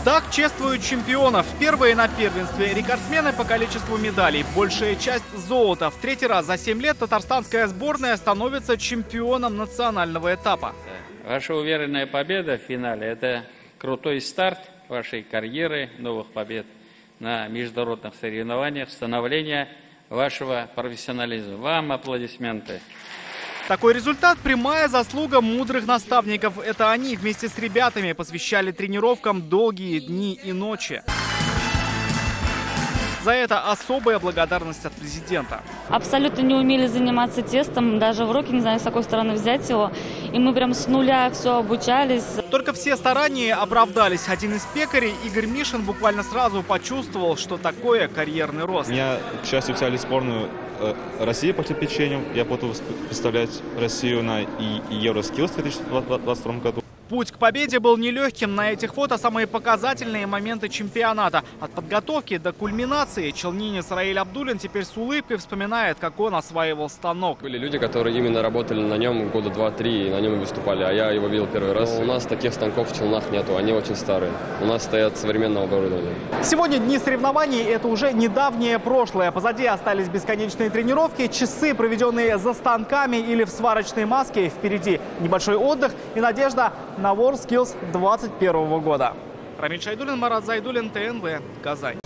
Так чествуют чемпионов. Первые на первенстве рекордсмены по количеству медалей. Большая часть золота. В третий раз за 7 лет татарстанская сборная становится чемпионом национального этапа. Ваша уверенная победа в финале – это крутой старт вашей карьеры, новых побед на международных соревнованиях, становление вашего профессионализма. Вам аплодисменты. Такой результат – прямая заслуга мудрых наставников. Это они вместе с ребятами посвящали тренировкам долгие дни и ночи. За это особая благодарность от президента. Абсолютно не умели заниматься тестом, даже в руки не знаю, с какой стороны взять его. И мы прям с нуля все обучались. Только все старания оправдались. Один из пекарей, Игорь Мишин, буквально сразу почувствовал, что такое карьерный рост. Меня, к счастью, взяли в сборную России по подключению. Я буду представлять Россию на Евроскиллс в 2022 году. Путь к победе был нелегким. На этих фото самые показательные моменты чемпионата. От подготовки до кульминации челнинец Раиль Абдуллин теперь с улыбкой вспоминает, как он осваивал станок. Были люди, которые именно работали на нем года 2-3 и на нем и выступали, а я его видел первый раз. Но у нас таких станков в Челнах нету, они очень старые. У нас стоят современного оборудования. Сегодня дни соревнований – это уже недавнее прошлое. Позади остались бесконечные тренировки, часы, проведенные за станками или в сварочной маске. Впереди небольшой отдых и надежда на WorldSkills 2021 года. Рамиль Шайдуллин, Марат Зайдуллин, ТНВ, Казань.